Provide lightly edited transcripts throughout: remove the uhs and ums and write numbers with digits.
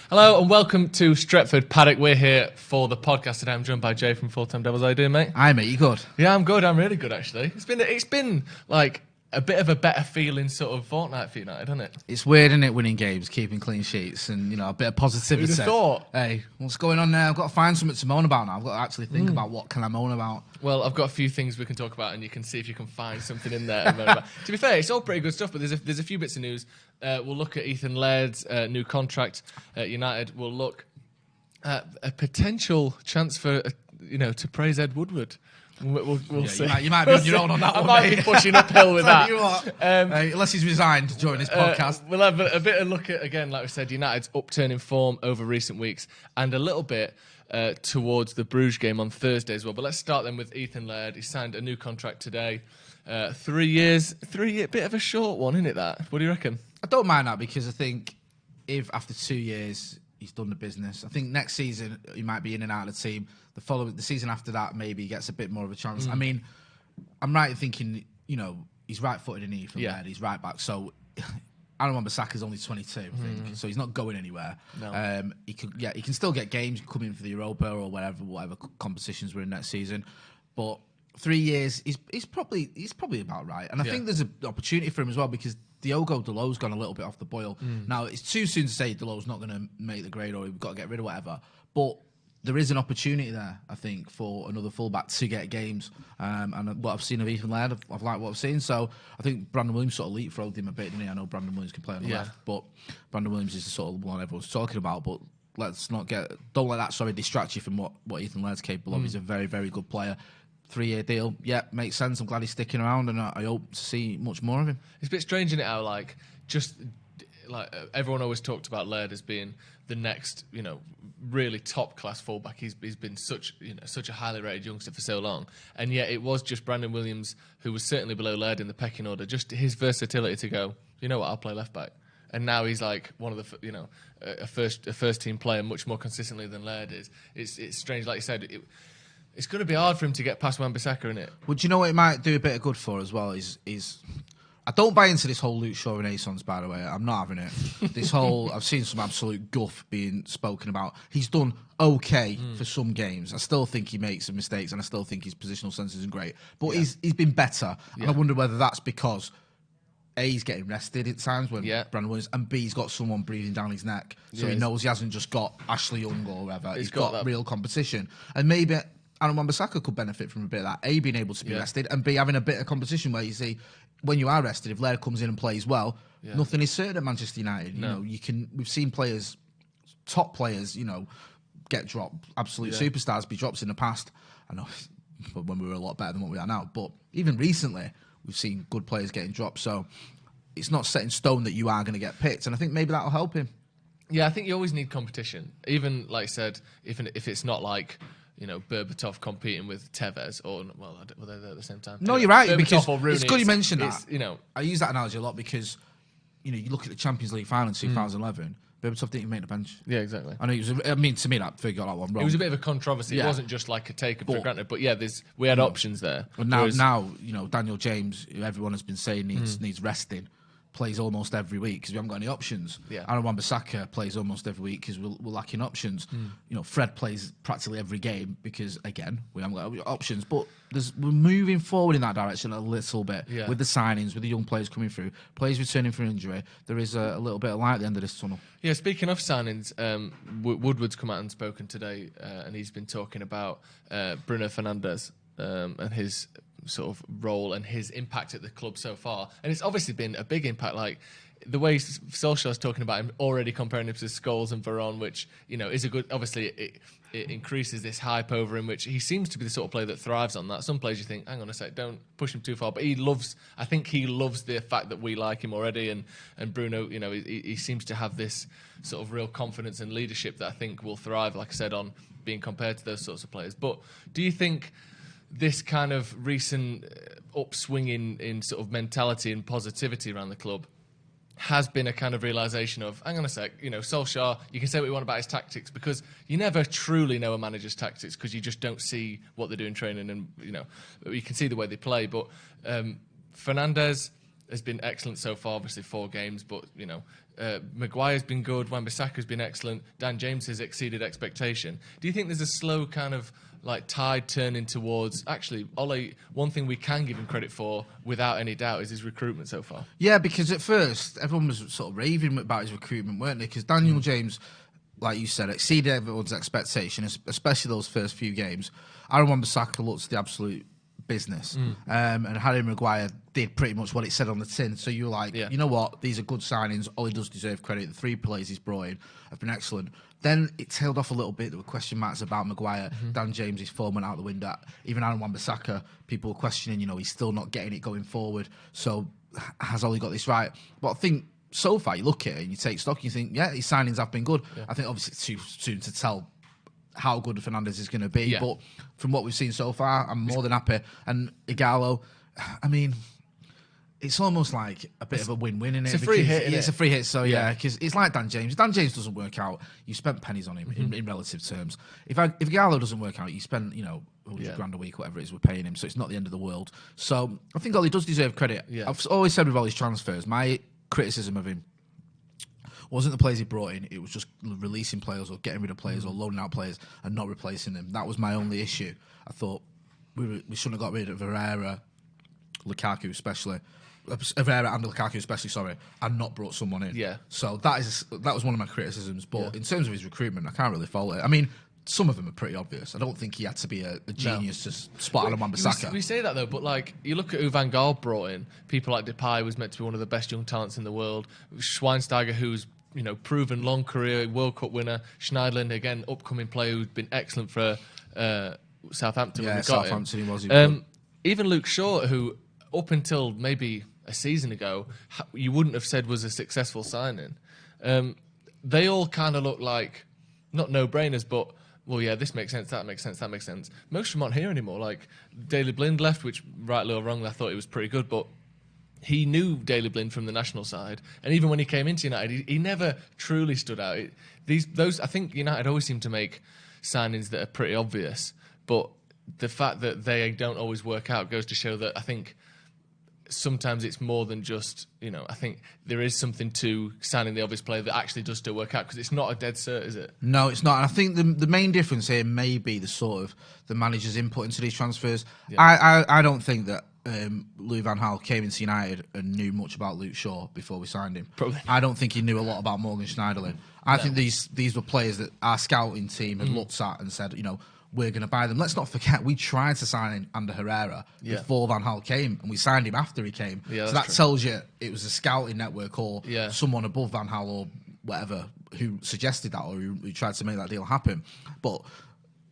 Hello and welcome to Stretford, Paddock. We're here for the podcast today. I'm joined by Jay from Full Time Devils. How you doing, mate? Hi, mate. You good? Yeah, I'm good. I'm really good, actually. It's been like a bit of a better feeling sort of fortnight for United, hasn't it? It's weird, isn't it, winning games, keeping clean sheets, and a bit of positivity. Who'd have thought? Hey, what's going on there? I've got to find something to moan about now. I've got to actually think about what can I moan about. Well, I've got a few things we can talk about, and you can see if you can find something in there. And moan about. To be fair, it's all pretty good stuff, but there's a few bits of news. We'll look at Ethan Laird's new contract at United. We'll look at a potential chance for to praise Ed Woodward. We'll see. You might be on your own on that one. I might be pushing uphill with that. You what? Unless he's resigned during this podcast. We'll have a bit of look at, again, like we said, United's upturning form over recent weeks, and a little bit towards the Bruges game on Thursday as well. But let's start then with Ethan Laird. He signed a new contract today. 3 years, bit of a short one, isn't it, that? What do you reckon? I don't mind that, because I think if after 2 years he's done the business, I think next season he might be in and out of the team. The season after that, maybe he gets a bit more of a chance. I mean, I'm right in thinking, he's right-footed in Ethan Laird, he's right back. So Aaron Wan-Bissaka's only 22, I think, so he's not going anywhere. No. He can still get games, come in for the Europa or whatever competitions we're in next season. But 3 years, he's probably about right. And I think there's an opportunity for him as well, because Diogo Dalot's gone a little bit off the boil. Now, it's too soon to say Dalot's not going to make the grade or we've got to get rid of whatever. But there is an opportunity there, I think, for another fullback to get games. And what I've seen of Ethan Laird, I've liked what I've seen. So I think Brandon Williams sort of leapfrogged him a bit, didn't he? I know Brandon Williams can play on the left, but Brandon Williams is the sort of one everyone's talking about. But don't let that distract you from what Ethan Laird's capable of. He's a very, very good player. 3-year deal, makes sense. I'm glad he's sticking around, and I hope to see much more of him. It's a bit strange, isn't it, how everyone always talked about Laird as being the next, really top class fullback. He's been such a highly rated youngster for so long, and yet it was just Brandon Williams who was certainly below Laird in the pecking order. Just his versatility to go, I'll play left back, and now he's like one of the a first team player much more consistently than Laird is. It's strange, like you said. It's going to be hard for him to get past Wan-Bissaka, isn't it? Well, do you know what it might do a bit of good for as well? Is I don't buy into this whole Luke Shaw renaissance, by the way. I'm not having it. This whole, I've seen some absolute guff being spoken about. He's done okay for some games. I still think he makes some mistakes, and I still think his positional sense isn't great. But he's been better, and I wonder whether that's because A, he's getting rested at times when Brandon Williams, and B, he's got someone breathing down his neck, so he knows he hasn't just got Ashley Young or whatever. He's got real competition, and maybe Aaron Wan-Bissaka could benefit from a bit of that. A, being able to be rested, and B, having a bit of competition where you see, when you are rested, if Laird comes in and plays well, nothing is certain at Manchester United. No. We've seen players, top players, get dropped, absolute superstars be dropped in the past. I know when we were a lot better than what we are now, but even recently, we've seen good players getting dropped. So it's not set in stone that you are going to get picked, and I think maybe that'll help him. Yeah, I think you always need competition. Even, like I said, even if it's not like Berbatov competing with Tevez, or were they there at the same time? No, you're right, Berbatov because or Rooney, it's good you mentioned that. I use that analogy a lot because you look at the Champions League final in 2011. Berbatov didn't even make the bench. Yeah, exactly. I know to me, that figure got that one wrong. It was a bit of a controversy. It wasn't just like a taken for granted. But we had options there. But now, Daniel James, who everyone has been saying needs resting, plays almost every week because we haven't got any options. Aaron Wan-Bissaka plays almost every week because we're lacking options. Fred plays practically every game because, again, we haven't got options. But we're moving forward in that direction a little bit with the signings, with the young players coming through, players returning from injury. There is a little bit of light at the end of this tunnel. Yeah, speaking of signings, Woodward's come out and spoken today, and he's been talking about Bruno Fernandes and his sort of role and his impact at the club so far. And it's obviously been a big impact, like the way Solskjaer's talking about him, already comparing him to Scholes and Varane, which, is a good, obviously it increases this hype over him, which he seems to be the sort of player that thrives on that. Some players you think, hang on a sec, don't push him too far, but I think he loves the fact that we like him already, and Bruno, he seems to have this sort of real confidence and leadership that I think will thrive, like I said, on being compared to those sorts of players. But do you think this kind of recent upswing in sort of mentality and positivity around the club has been a kind of realisation of, hang on a sec, Solskjaer, you can say what you want about his tactics, because you never truly know a manager's tactics because you just don't see what they do in training, and you can see the way they play. But Fernandes, has been excellent so far. Obviously, 4 games, but Maguire's been good. Wan-Bissaka's been excellent. Dan James has exceeded expectation. Do you think there's a slow kind of tide turning towards actually Ole? One thing we can give him credit for, without any doubt, is his recruitment so far. Yeah, because at first everyone was sort of raving about his recruitment, weren't they? Because Daniel James, like you said, exceeded everyone's expectation, especially those first few games. Aaron Wan-Bissaka looked the absolute business, and Harry Maguire did pretty much what it said on the tin. So you're like, you know what, these are good signings. Ole does deserve credit. The 3 players he's brought in have been excellent. Then it tailed off a little bit. There were question marks about Maguire. Dan James, his form went out the window. Even Aaron Wan-Bissaka, people were questioning, he's still not getting it going forward. So has Ole got this right? But I think so far you look at it and you take stock and you think, yeah, his signings have been good. I think obviously it's too soon to tell how good Fernandes is going to be, but from what we've seen so far, I'm more than happy. And Igalo, I mean, it's almost like a bit of a win-win, isn't it? It's a free hit, it's a free hit, so because it's like Dan James. If Dan James doesn't work out, you spent pennies on him in relative terms. If Igalo doesn't work out, you spend, $100,000 a week, whatever it is we're paying him, so it's not the end of the world. So I think Ole does deserve credit. I've always said with all his transfers, my criticism of him wasn't the players he brought in, it was just releasing players or getting rid of players or loaning out players and not replacing them. That was my only issue. I thought we shouldn't have got rid of Herrera, Lukaku especially, and not brought someone in. Yeah. So that was one of my criticisms. But in terms of his recruitment, I can't really fault it. I mean, some of them are pretty obvious. I don't think he had to be a genius to spot on Wan-Bissaka. We say that though, but you look at who Van Gaal brought in. People like Depay was meant to be one of the best young talents in the world. Schweinsteiger, who's proven long career, World Cup winner. Schneiderlin, again, upcoming player who's been excellent for Southampton. Yeah, Southampton he was. Even Luke Shaw, who up until maybe a season ago, you wouldn't have said was a successful signing. They all kind of look like, not no-brainers, but, well, yeah, this makes sense, that makes sense, that makes sense. Most of them aren't here anymore. Like, Daley Blind left, which, rightly or wrongly, I thought he was pretty good, but he knew Daley Blind from the national side, and even when he came into United, he never truly stood out. I think United always seem to make signings that are pretty obvious, but the fact that they don't always work out goes to show that I think sometimes it's more than just, I think there is something to signing the obvious player that actually does still work out, because it's not a dead cert, is it? No, it's not. And I think the main difference here may be the sort of the manager's input into these transfers. Yeah. I don't think that Louis van Gaal came into United and knew much about Luke Shaw before we signed him. Probably. I don't think he knew a lot about Morgan Schneiderlin. I think these were players that our scouting team had looked at and said, we're going to buy them. Let's not forget, we tried to sign Ander Herrera before Van Gaal came, and we signed him after he came. Yeah, so that tells you it was a scouting network or Yeah. someone above Van Gaal or whatever who suggested that or who tried to make that deal happen. But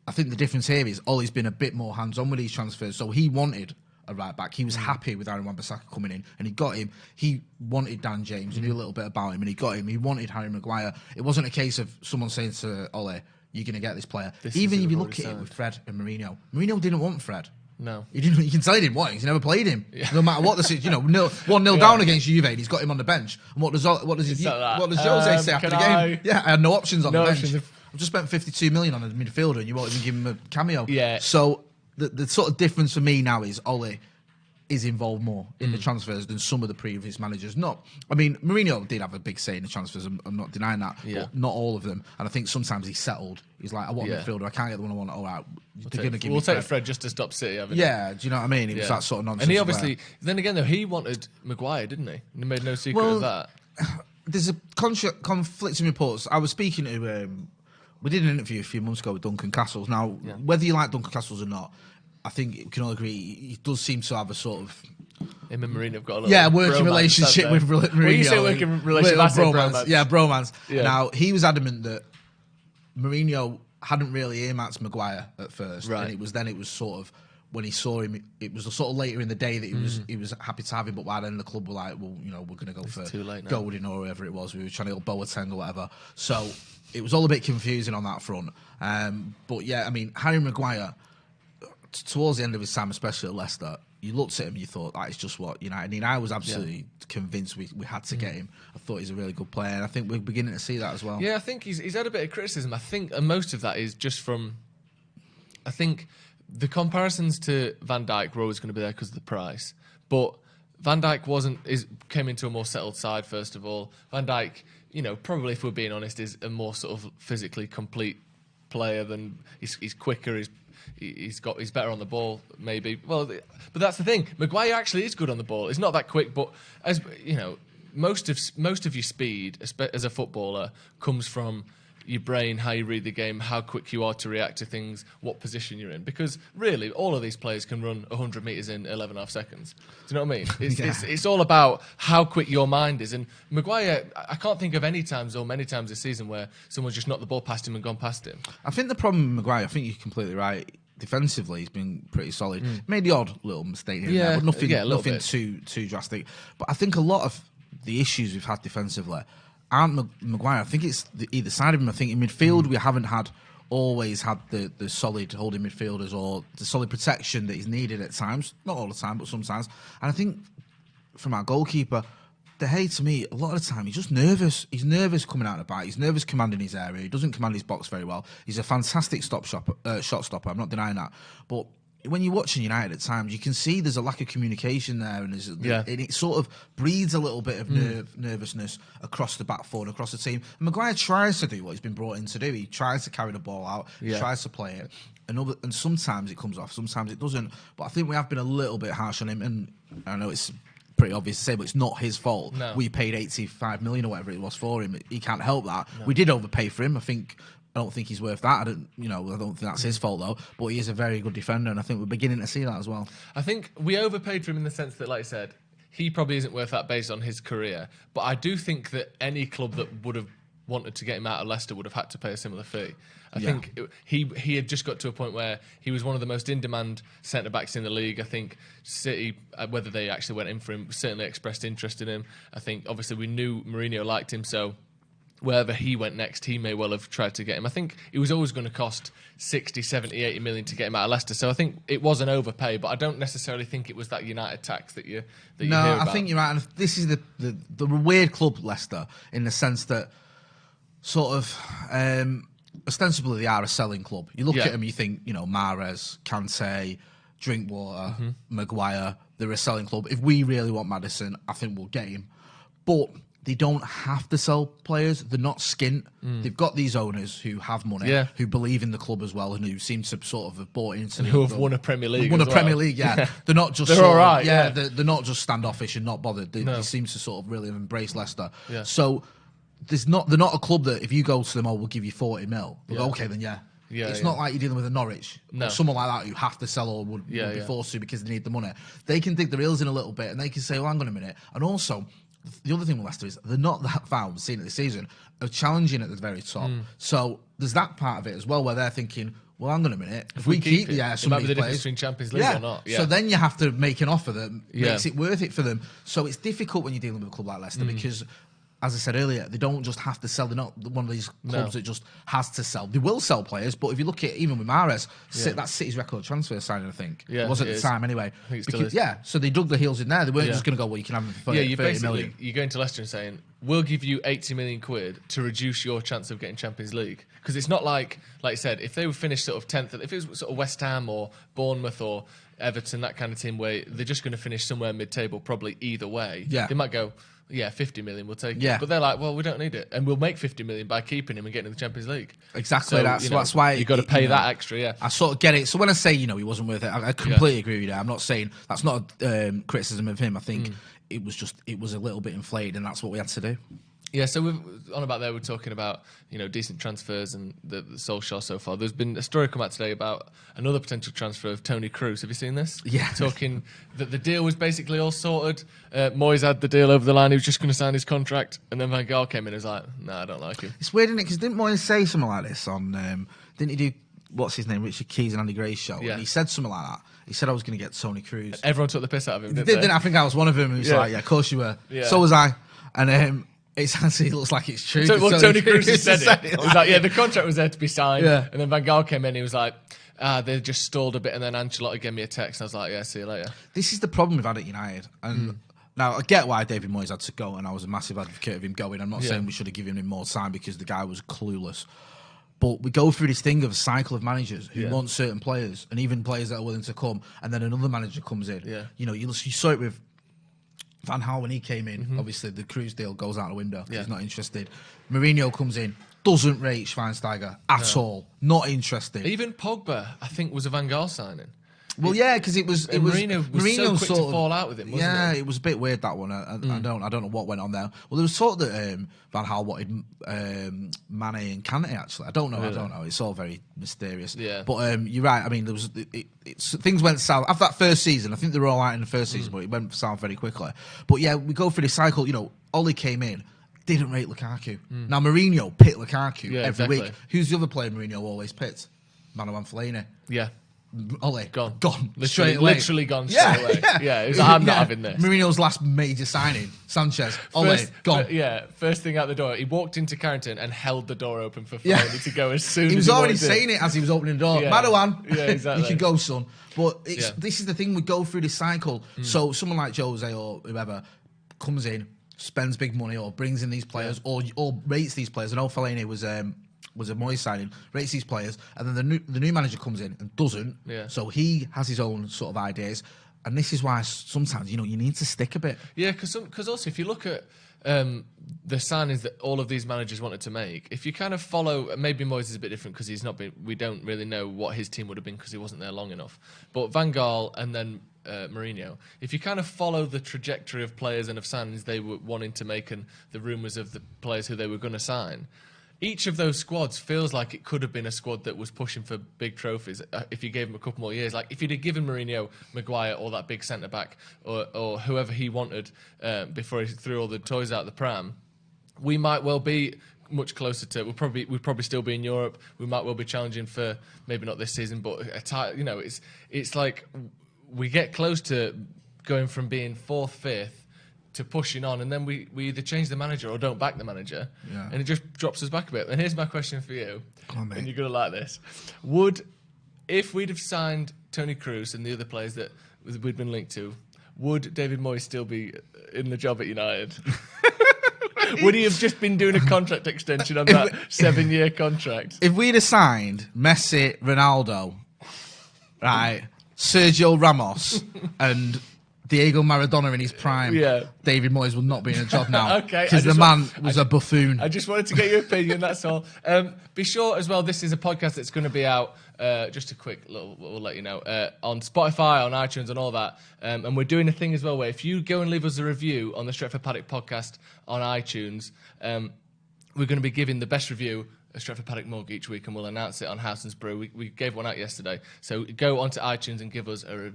I think the difference here is Ollie's been a bit more hands-on with these transfers. So he wanted a right back. He was happy with Aaron Wan-Bissaka coming in, and he got him. He wanted Dan James. He knew a little bit about him, and he got him. He wanted Harry Maguire. It wasn't a case of someone saying to Ole, you're going to get this player. Even if you look at it with Fred and Mourinho didn't want Fred. No. He didn't. You can tell he didn't want him. He's never played him. Yeah. No matter what the situation, 1-0 down against Juve, and he's got him on the bench. And what does Jose say after the game? Yeah, I had no options on the bench. I've just spent 52 million on a midfielder, and you won't even give him a cameo. Yeah. So the sort of difference for me now is Ole is involved more in the transfers than some of the previous managers. Mourinho did have a big say in the transfers. I'm not denying that, but not all of them. And I think sometimes he settled. He's like, I want a midfielder. I can't get the one I want. All right, they're going to give me We'll take Fred just to stop City, haven't Yeah, do you know what I mean? It was that sort of nonsense. And he obviously, then again though, he wanted Maguire, didn't he? And he made no secret of that. There's a conflicting reports. I was speaking to, we did an interview a few months ago with Duncan Castles. Now, whether you like Duncan Castles or not, I think we can all agree he does seem to have a sort of... Him and Mourinho have got a little working relationship with Mourinho. Well, you say working relationship, I say bromance. Yeah, bromance. Yeah. Now, he was adamant that Mourinho hadn't really earmarked Maguire at first. Right. And it was sort of, when he saw him, it was sort of later in the day that he was happy to have him, but by then the club were like, well, we're going to go for Golding or whoever it was. We were trying to go Boateng or whatever. So it was all a bit confusing on that front. But yeah, Harry Maguire... towards the end of his time, especially at Leicester, you looked at him, you thought, that is just what United need. I was absolutely convinced we had to get him. I thought he's a really good player, and I think we're beginning to see that as well. Yeah, I think he's had a bit of criticism. I think and most of that is just from... I think the comparisons to Van Dijk were always going to be there because of the price, but Van Dijk came into a more settled side, first of all. Van Dijk, probably, if we're being honest, is a more sort of physically complete player than he's quicker, he's better on the ball, maybe. Well, but that's the thing. Maguire actually is good on the ball. He's not that quick, but as most of your speed as a footballer comes from your brain, how you read the game, how quick you are to react to things, what position you're in. Because really, all of these players can run 100 metres in 11.5 seconds. Do you know what I mean? It's all about how quick your mind is. And Maguire, I can't think of any times or many times this season where someone's just knocked the ball past him and gone past him. I think the problem with Maguire, I think you're completely right. Defensively, he's been pretty solid. Made the odd little mistake here and there, but nothing too drastic. But I think a lot of the issues we've had defensively aren't Maguire. I think it's either side of him. I think in midfield we haven't always had the solid holding midfielders or the solid protection that he's needed at times. Not all the time, but sometimes. And I think from our goalkeeper, De Gea, to me, a lot of the time, he's just nervous. He's nervous coming out of the bite. He's nervous commanding his area. He doesn't command his box very well. He's a fantastic shot stopper. I'm not denying that. But when you're watching United at times, you can see there's a lack of communication there, and it sort of breeds a little bit of nervousness across the back four and across the team. And Maguire tries to do what he's been brought in to do. He tries to carry the ball out. He tries to play it. And sometimes it comes off, sometimes it doesn't. But I think we have been a little bit harsh on him, and I know it's pretty obvious to say, but it's not his fault. No. We paid 85 million or whatever it was for him. He can't help that. No. We did overpay for him. I don't think he's worth that. I don't think that's his fault though. But he is a very good defender, and I think we're beginning to see that as well. I think we overpaid for him in the sense that, like I said, he probably isn't worth that based on his career. But I do think that any club that would have wanted to get him out of Leicester would have had to pay a similar fee. I think he had just got to a point where he was one of the most in-demand centre-backs in the league. I think City, whether they actually went in for him, certainly expressed interest in him. I think, obviously, we knew Mourinho liked him, so wherever he went next, he may well have tried to get him. I think it was always going to cost 60, 70, 80 million to get him out of Leicester. So I think it was an overpay, but I don't necessarily think it was that United tax that you hear about. I think you're right. And this is the weird club, Leicester, in the sense that sort of ostensibly they are a selling club. You look at them, you think, Mahrez, Kante, Drinkwater, Maguire, they're a selling club. If we really want Maddison, I think we'll get him. But they don't have to sell players. They're not skint. They've got these owners who have money, who believe in the club as well, and who seem to sort of have bought into it. Who have won a Premier League. Premier League, yeah. They're not just... They're all right, They're not just standoffish and not bothered. They seem to sort of really embrace Leicester. Yeah. So they're not a club that if you go to them, we'll give you 40 mil. Okay, then it's not like you're dealing with a Norwich or someone like that who have to sell or would be forced to because they need the money. They can dig their heels in a little bit and they can say, well, hang on a minute. And also, the other thing with Leicester is they're not that far, we've seen it this season, of challenging at the very top. So there's that part of it as well where they're thinking, well, hang on a minute. If we keep some of these players, difference between Champions League or not. So then you have to make an offer that makes it worth it for them. So it's difficult when you're dealing with a club like Leicester because, as I said earlier, they don't just have to sell. They're not one of these clubs that just has to sell. They will sell players, but if you look at even with Mahrez, that's City's record transfer signing, I think. It was at the time anyway. I think it still is. So they dug their heels in there. They weren't just going to go, well, you can have him for 30 million. You're going to Leicester and saying, we'll give you 80 million quid to reduce your chance of getting Champions League. Because it's not like you said, if they were finished sort of 10th, if it was sort of West Ham or Bournemouth or Everton, that kind of team where they're just going to finish somewhere mid-table probably either way. They might go, 50 million, we'll take it. But they're like, well, we don't need it. And we'll make 50 million by keeping him and getting in the Champions League. Exactly. So, that's why you've got to pay that extra, I sort of get it. So when I say, he wasn't worth it, I completely agree with you. I'm not saying, that's not a criticism of him. I think it was a little bit inflated and that's what we had to do. Yeah, so we're talking about, decent transfers and the Solskjaer so far. There's been a story come out today about another potential transfer of Tony Kroos. Have you seen this? Yeah. Talking that the deal was basically all sorted. Moyes had the deal over the line. He was just going to sign his contract. And then Van Gaal came in and was like, I don't like him. It's weird, isn't it? Because didn't Moyes say something like this on, didn't he do, what's his name, Richard Keys and Andy Gray's show? Yeah. And he said something like that. He said I was going to get Tony Kroos. Everyone took the piss out of him, didn't they? I think I was one of them. He was like, of course you were. Yeah. So was I. And it actually looks like it's true. So, Tony Kroos has said it. It was like, the contract was there to be signed. Yeah. And then Van Gaal came in and he was like, they just stalled a bit. And then Ancelotti gave me a text. And I was like, see you later. This is the problem we've had at United. And now I get why David Moyes had to go. And I was a massive advocate of him going. I'm not saying we should have given him more time because the guy was clueless. But we go through this thing of a cycle of managers who want certain players and even players that are willing to come. And then another manager comes in. Yeah. You saw it with Van Gaal, when he came in, obviously the Cruz deal goes out the window. He's not interested. Mourinho comes in, doesn't rate Schweinsteiger at all. Not interested. Even Pogba, I think, was a Van Gaal signing. Well, yeah, because it was Mourinho was so quick to fall out with him, wasn't yeah, it? it was a bit weird, that one. I don't know what went on there. Well, there was talk that Van Gaal wanted Mane and Kante, actually. I don't know. It's all very mysterious. Yeah. But you're right. I mean, there was things went south after that first season. I think they were all right in the first season, but it went south very quickly. But yeah, we go through this cycle. You know, Ole came in, didn't rate Lukaku. Now Mourinho picked Lukaku every week. Who's the other player Mourinho always picked? Manuel Fellaini. Yeah. Ole gone, literally gone straight away. Yeah, I'm not having this. Mourinho's last major signing, Sanchez. Ole gone. First thing out the door, he walked into Carrington and held the door open for Fellaini to go as soon as he was already saying it as he was opening the door. Madawan, exactly. you can go, son. But this is the thing, we go through this cycle. So someone like Jose or whoever comes in, spends big money or brings in these players or rates these players. I know Fellaini was a Moyes signing, rates these players, and then the new manager comes in and doesn't. Yeah. So he has his own sort of ideas, and this is why sometimes you need to stick a bit. Yeah, because also if you look at the signings that all of these managers wanted to make, if you kind of follow, maybe Moyes is a bit different because he's not been. We don't really know what his team would have been because he wasn't there long enough. But Van Gaal and then Mourinho, if you kind of follow the trajectory of players and of signings they were wanting to make and the rumours of the players who they were going to sign. Each of those squads feels like it could have been a squad that was pushing for big trophies if you gave him a couple more years. Like if you'd have given Mourinho Maguire or that big centre-back or whoever he wanted before he threw all the toys out the pram, we might well be much closer to... We'd probably still be in Europe. We might well be challenging for, maybe not this season, but it's like we get close to going from being 4th, 5th, to pushing on, and then we either change the manager or don't back the manager, and it just drops us back a bit. And here's my question for you, and you're going to like this. If we'd have signed Tony Cruz and the other players that we'd been linked to, would David Moyes still be in the job at United? Would he have just been doing a contract extension on that 7-year contract? If we'd have signed Messi, Ronaldo, right, Sergio Ramos, and Diego Maradona in his prime, David Moyes would not be in a job now. Okay, because the man was a buffoon. I just wanted to get your opinion, that's all. Be sure as well, this is a podcast that's going to be out, just a quick little, we'll let you know, on Spotify, on iTunes and all that. And we're doing a thing as well where if you go and leave us a review on the Stretford Paddock podcast on iTunes, we're going to be giving the best review a Stretford Paddock mug each week, and we'll announce it on Howson's Brew. We gave one out yesterday, so go onto iTunes and give us a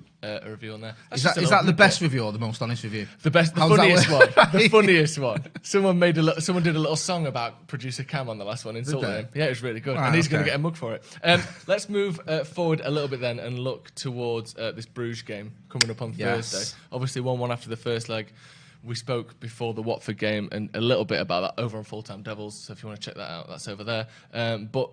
review on there. Is that the best review or the most honest review? The funniest one. The funniest one. Someone did a little song about producer Cam on the last one, insulting him. Yeah, it was really good, and he's going to get a mug for it. Let's move forward a little bit then and look towards this Bruges game coming up on Thursday. Obviously, 1-1 after the first leg. We spoke before the Watford game and a little bit about that over on Full-Time Devils, so if you want to check that out, that's over there. But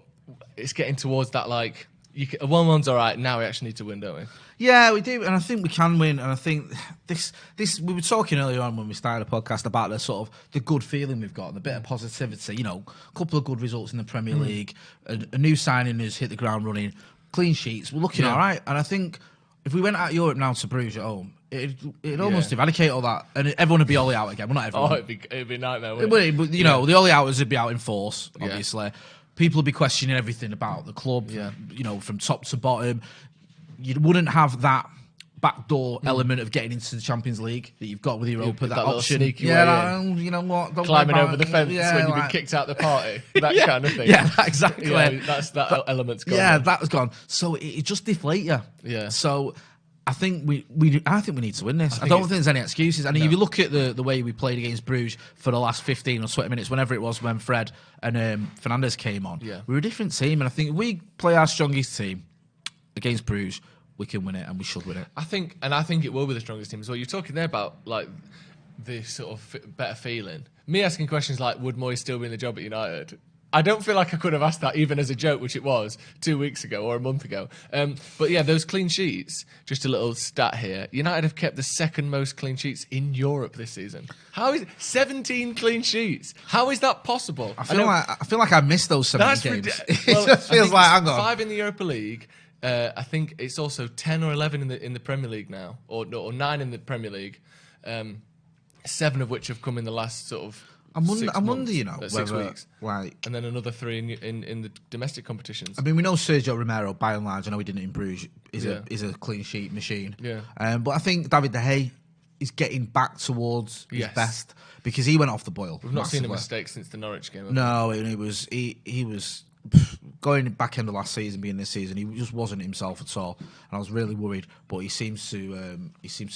it's getting towards that, like, 1-1's all right, now we actually need to win, don't we? Yeah, we do, and I think we can win, and I think this we were talking earlier on when we started the podcast about the sort of the good feeling we've got and a bit of positivity, a couple of good results in the Premier League, a new signing has hit the ground running, clean sheets, we're looking all right, and I think if we went out of Europe now to Bruges at home, it'd almost eradicate all that, and everyone would be Ole out again. Well, not everyone. Oh, it'd be a nightmare, wouldn't it? But the Ole outers would be out in force, obviously. People would be questioning everything about the club, from top to bottom. You wouldn't have that backdoor element of getting into the Champions League that you've got with Europa, that option. Sneaky you know what? Don't climbing over the fence when you've been kicked out the party. That kind of thing. Yeah, exactly. Yeah, that element's gone. Yeah, that was gone. So it just deflates you. Yeah. So I think we need to win this. I don't think there's any excuses. I mean, if you look at the way we played against Bruges for the last 15 or 20 minutes, whenever it was when Fred and Fernandes came on, we were a different team. And I think if we play our strongest team against Bruges, we can win it, and we should win it. I think it will be the strongest team as well. You're talking there about like the sort of better feeling. Me asking questions like, would Moyes still be in the job at United? I don't feel like I could have asked that even as a joke, which it was 2 weeks ago or a month ago. But yeah, those clean sheets, just a little stat here. United have kept the second most clean sheets in Europe this season. How is 17 clean sheets? How is that possible? I feel like I missed those 17 games. Well, it just feels like, hang on. 5 in the Europa League. I think it's also 10 or 11 in the Premier League now, or 9 in the Premier League. 7 of which have come in the last sort of. I wonder, you know, 6 whether, weeks, like, and then another 3 in the domestic competitions. I mean, we know Sergio Romero, by and large, I know he didn't in Bruges, is a clean sheet machine. Yeah. But I think David De Gea is getting back towards his best because he went off the boil. We've not seen a mistake since the Norwich game. No, and he was going back end of last season, being this season, he just wasn't himself at all, and I was really worried. But he seems to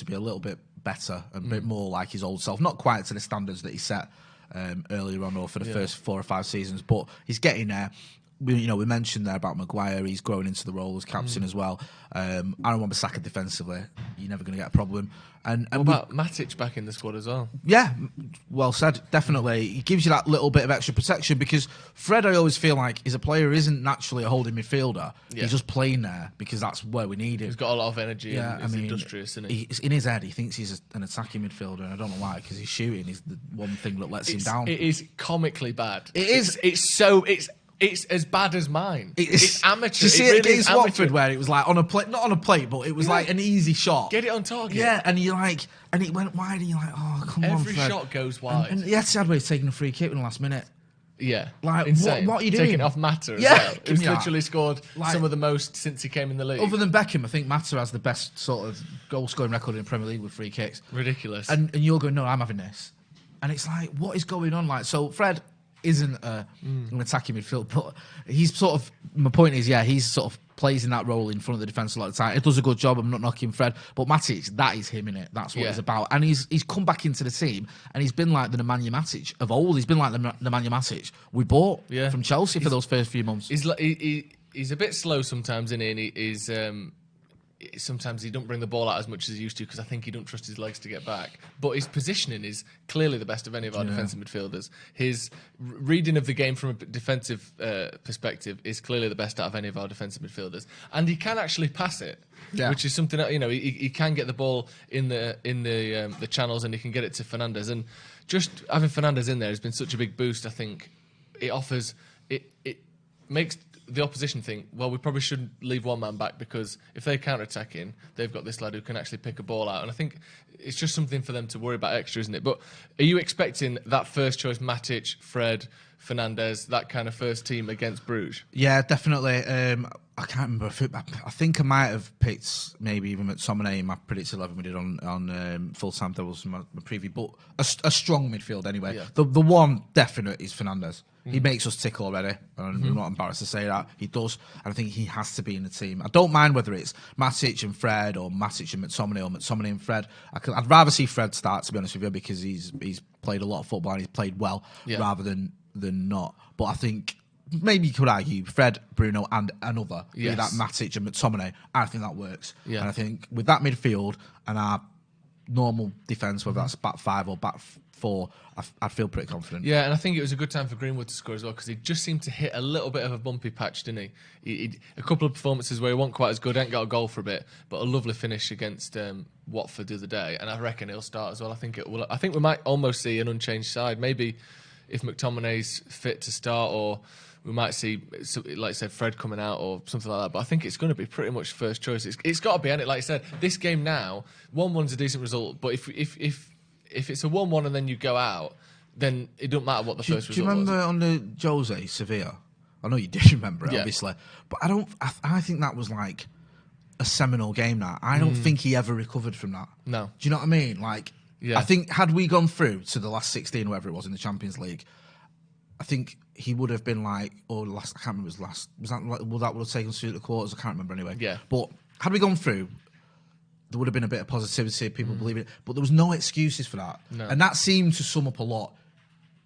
be a little bit better, a bit more like his old self. Not quite to the standards that he set earlier on or for the first 4 or 5 seasons, but he's getting there. We mentioned there about Maguire. He's growing into the role as captain as well. Aaron Wan-Bissaka defensively, you're never going to get a problem. And what about Matic back in the squad as well? Yeah, well said. Definitely, he gives you that little bit of extra protection because Fred, I always feel like, is a player who isn't naturally a holding midfielder. Yeah. He's just playing there because that's where we need him. He's got a lot of energy. And he's industrious, isn't he? In his head, he thinks he's an attacking midfielder, and I don't know why, because his shooting is the one thing that lets him down. It is comically bad. It is. It's as bad as mine. It's amateur. You see it against Watford where it was like on a plate, not on a plate, but it was like an easy shot. Get it on target. Yeah, and you're like, and it went wide, and you're like, oh, come on, Every Fred. shot goes wide. And Etihad was taking a free kick in the last minute. Yeah, like insane. What are you doing? Taking it off Mata as well. He's literally scored like, some of the most since he came in the league. Other than Beckham, I think Mata has the best sort of goal scoring record in the Premier League with free kicks. Ridiculous. And you're going, no, I'm having this. And it's like, what is going on? Like, so Fred isn't an attacking midfield, but he's sort of, my point is, he's sort of plays in that role in front of the defence a lot of the time. It does a good job. I'm not knocking Fred, but Matic, that is him in it. That's what it's about. And he's come back into the team, and he's been like the Nemanja Matic of old. He's been like the Nemanja Matic we bought from Chelsea for those first few months. He's a bit slow sometimes, isn't he? And he's sometimes he don't bring the ball out as much as he used to because I think he don't trust his legs to get back. But his positioning is clearly the best of any of our defensive midfielders. His reading of the game from a defensive perspective is clearly the best out of any of our defensive midfielders, and he can actually pass it, which is something that he can get the ball in the channels, and he can get it to Fernandes. And just having Fernandes in there has been such a big boost. I think it makes the opposition think, well, we probably shouldn't leave one man back because if they're counter-attacking, they've got this lad who can actually pick a ball out. And I think it's just something for them to worry about extra, isn't it? But are you expecting that first choice, Matic, Fred, Fernandes, that kind of first team against Bruges? Yeah, definitely. I can't remember. I think I might have picked maybe even McTominay in my predicted 11 we did on full-time doubles in my preview, but a strong midfield anyway. Yeah. The one definite is Fernandes. He makes us tick already, and I'm not embarrassed to say that. He does, and I think he has to be in the team. I don't mind whether it's Matic and Fred or Matic and McTominay or McTominay and Fred. I'd rather see Fred start, to be honest with you, because he's played a lot of football and he's played well rather than not. But I think maybe you could argue Fred, Bruno and another, be that Matic and McTominay. I think that works. Yeah. And I think with that midfield and our normal defence, whether that's back 5 or back 4, I feel pretty confident. Yeah, and I think it was a good time for Greenwood to score as well because he just seemed to hit a little bit of a bumpy patch, didn't he? A couple of performances where he wasn't quite as good, ain't got a goal for a bit, but a lovely finish against Watford the other day, and I reckon he'll start as well. I think we might almost see an unchanged side. Maybe if McTominay's fit to start, or we might see, like I said, Fred coming out or something like that. But I think it's going to be pretty much first choice. It's got to be, and like I said, this game now, 1-1's a decent result, but if it's a 1-1 and then you go out, then it doesn't matter what the first result was. Do you remember on the Jose Sevilla? I know you did remember it, obviously. But I think that was like a seminal game now. I don't think he ever recovered from that. No. Do you know what I mean? Like, I think had we gone through to the last 16, whatever it was, in the Champions League, I think he would have been like, I can't remember his last. Was that would have taken us through the quarters? I can't remember anyway. Yeah. But had we gone through, there would have been a bit of positivity, people believing it, but there was no excuses for that. No. And that seemed to sum up a lot.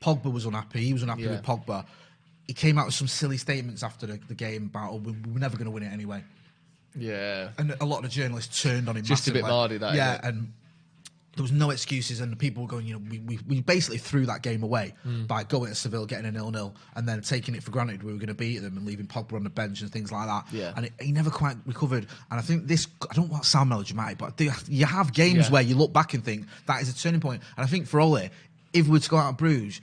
Pogba was unhappy. He was unhappy with Pogba. He came out with some silly statements after the game about, we were never going to win it anyway. Yeah. And a lot of the journalists turned on him just massively. A bit mardy, that. Yeah, and there was no excuses, and the people were going, we basically threw that game away by going to Seville, getting a 0-0, and then taking it for granted we were going to beat them and leaving Pogba on the bench and things like that. Yeah. And he never quite recovered. And I think I don't want to sound melodramatic, but you have games where you look back and think that is a turning point. And I think for Ole, if we were to go out of Bruges,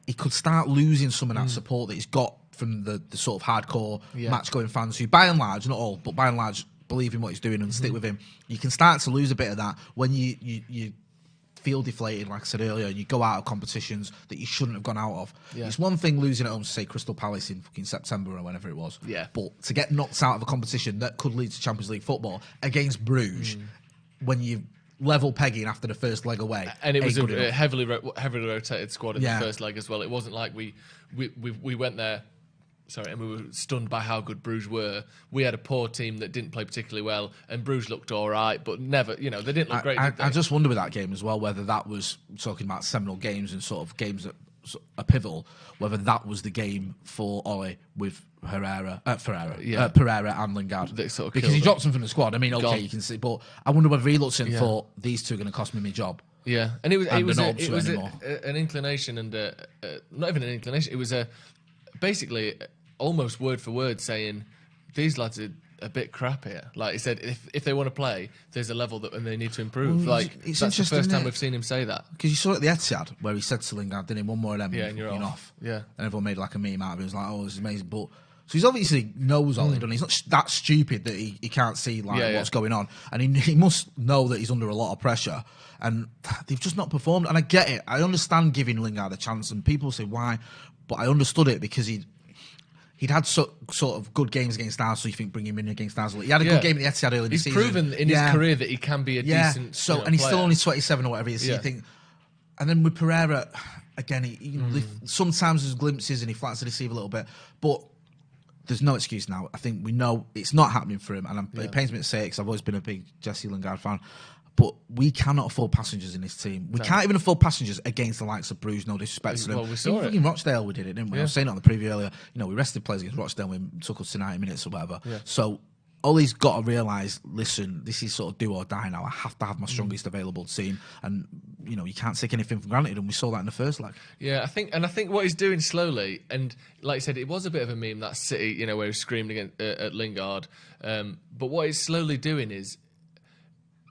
he could start losing some of that support that he's got from the sort of hardcore match-going fans who, by and large, not all, but by and large, believe in what he's doing and stick with him. You can start to lose a bit of that when you feel deflated, like I said earlier, and you go out of competitions that you shouldn't have gone out of. Yeah. It's one thing losing at home to, say, Crystal Palace in fucking September or whenever it was. Yeah. But to get knocked out of a competition that could lead to Champions League football against Bruges, when you level pegging after the first leg away, and it was a heavily rotated squad in the first leg as well. It wasn't like we went there. Sorry, and we were stunned by how good Bruges were. We had a poor team that didn't play particularly well, and Bruges looked all right, but never, they didn't look great. I just wonder with that game as well whether that was, talking about seminal games and sort of games that are pivotal, whether that was the game for Ollie with Pereira and Lingard. Because he dropped him from the squad. I mean, okay, you can see, but I wonder whether he looked and thought, these two are going to cost me my job. Yeah, and it was an inclination, and not even an inclination. It was basically almost word for word saying these lads are a bit crap here. Like he said, if they want to play, there's a level that and they need to improve. Well, that's the first time we've seen him say that. Because you saw it at the Etihad where he said to Lingard, didn't he, one more of them, and you're off. Yeah, and everyone made like a meme out of it. It was like, oh, this is amazing. But so he's obviously knows all he's done. He's not that stupid that he can't see what's going on, and he must know that he's under a lot of pressure. And they've just not performed. And I get it. I understand giving Lingard a chance, and people say why, but I understood it because he'd had sort of good games against Arsenal. You think bring him in against Arsenal? He had a good game at the Etihad earlier in the season. He's proven in his career that he can be a decent. So and he's still only 27 or whatever he is. So you think, and then with Pereira, again, sometimes there's glimpses and he flats the deceive a little bit, but there's no excuse now. I think we know it's not happening for him, and it pains me to say it because I've always been a big Jesse Lingard fan. But we cannot afford passengers in this team. We can't even afford passengers against the likes of Bruges, no disrespect to them. Well, we saw it. In Rochdale, we did it, didn't we? I was saying it on the preview earlier. We rested players against Rochdale. We took us to 90 minutes or whatever. Yeah. So Ollie's got to realise, listen, this is sort of do or die now. I have to have my strongest available team. And, you can't take anything for granted. And we saw that in the first leg. Yeah, I think what he's doing slowly, and like I said, it was a bit of a meme, that City, where he screamed at Lingard. But what he's slowly doing is,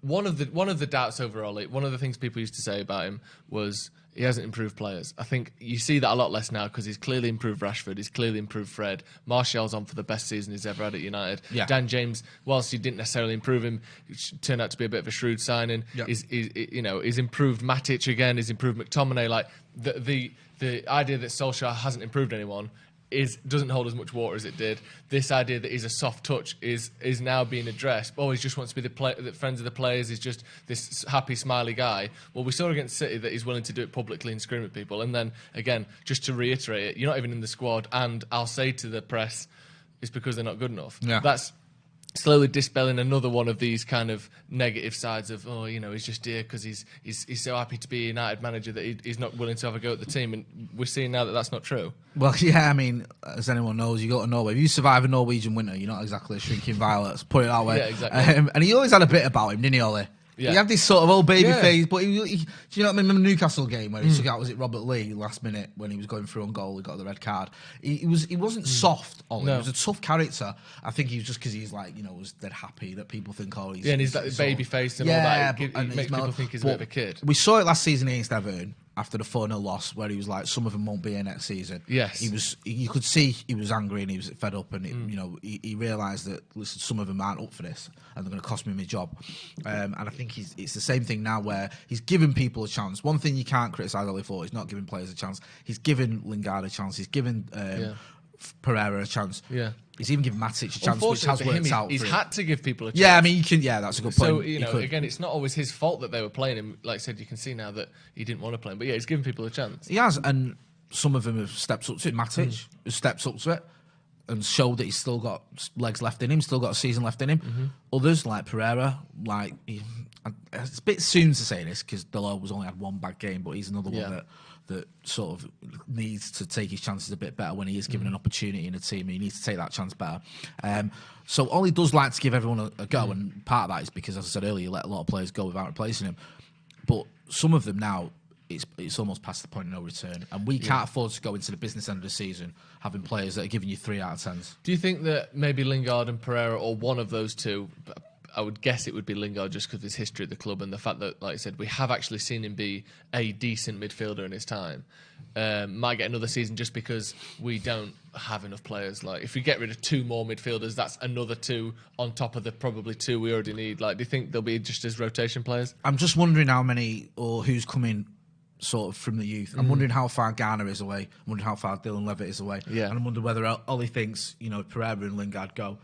one of the doubts over Ollie, one of the things people used to say about him was he hasn't improved players. I think you see that a lot less now because he's clearly improved Rashford, he's clearly improved Fred. Martial's on for the best season he's ever had at United. Yeah. Dan James, whilst he didn't necessarily improve him, turned out to be a bit of a shrewd signing. Yep. He's improved Matic again, he's improved McTominay. Like the idea that Solskjaer hasn't improved anyone doesn't hold as much water as it did. This idea that he's a soft touch is now being addressed. Oh, he just wants to be the friends of the players. He's just this happy, smiley guy. Well, we saw against City that he's willing to do it publicly and scream at people. And then, again, just to reiterate it, you're not even in the squad, and I'll say to the press, it's because they're not good enough. Yeah. That's slowly dispelling another one of these kind of negative sides of, he's just here because he's so happy to be a United manager that he's not willing to have a go at the team. And we're seeing now that that's not true. Well, yeah, I mean, as anyone knows, you go to Norway. If you survive a Norwegian winter, you're not exactly a shrinking violet, let's put it that way. Yeah, exactly. And he always had a bit about him, didn't he, Ollie? Yeah. He had this sort of old baby face, but do you know what I mean? The Newcastle game where he took out, was it Robert Lee last minute when he was going through on goal, he got the red card. He wasn't soft, Ollie. No. He was a tough character. I think he was just because he's was dead happy that people think, he's... Yeah, and he's that baby face and all that. It makes people think he's a bit of a kid. We saw it last season against Everton after the 4-0 loss where he was like, some of them won't be here next season. Yes. You could see he was angry and he was fed up and he realised that, listen, some of them aren't up for this and they're going to cost me my job. And I think it's the same thing now where he's giving people a chance. One thing you can't criticise Ollie for is not giving players a chance. He's given Lingard a chance. He's given Pereira a chance. Yeah. He's even given Matic a chance, which has worked out. He's had to give people a chance. Yeah, I mean, that's a good point. So, again, it's not always his fault that they were playing him. Like I said, you can see now that he didn't want to play him. But yeah, he's given people a chance. He has, and some of them have stepped up to it. Matic has stepped up to it and showed that he's still got legs left in him, still got a season left in him. Mm-hmm. Others, like Pereira, it's a bit soon to say this because Delors only had one bad game, but he's another one that sort of needs to take his chances a bit better when he is given an opportunity in a team. He needs to take that chance better. So Ollie does like to give everyone a go, and part of that is because, as I said earlier, you let a lot of players go without replacing him. But some of them now, it's almost past the point of no return, and we can't afford to go into the business end of the season having players that are giving you 3 out of 10s. Do you think that maybe Lingard and Pereira, or one of those two, I would guess it would be Lingard just because of his history at the club and the fact that, like I said, we have actually seen him be a decent midfielder in his time. Might get another season just because we don't have enough players. Like, if we get rid of 2 more midfielders, that's another 2 on top of the probably 2 we already need. Like, do you think they'll be just as rotation players? I'm just wondering how many or who's coming sort of from the youth. I'm wondering how far Garner is away. I'm wondering how far Dylan Levitt is away. Yeah. And I'm wondering whether Ollie thinks, Pereira and Lingard go.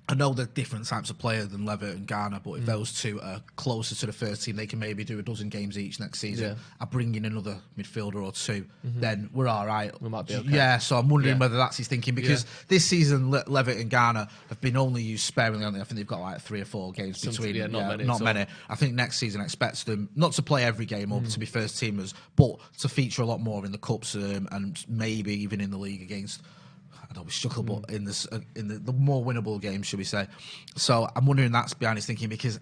I know they're different types of player than Levitt and Garner, but if those 2 are closer to the first team, they can maybe do a dozen games each next season. I bring in another midfielder or 2, then we're all right. We might be okay. Yeah, so I'm wondering whether that's his thinking, because this season Levitt and Garner have been only used sparingly. I think they've got like 3 or 4 games between. Not many. I think next season expects them not to play every game or to be first teamers, but to feature a lot more in the cups and maybe even in the league against. I don't struggle, but in the more winnable games, should we say? So I'm wondering that's behind his thinking, because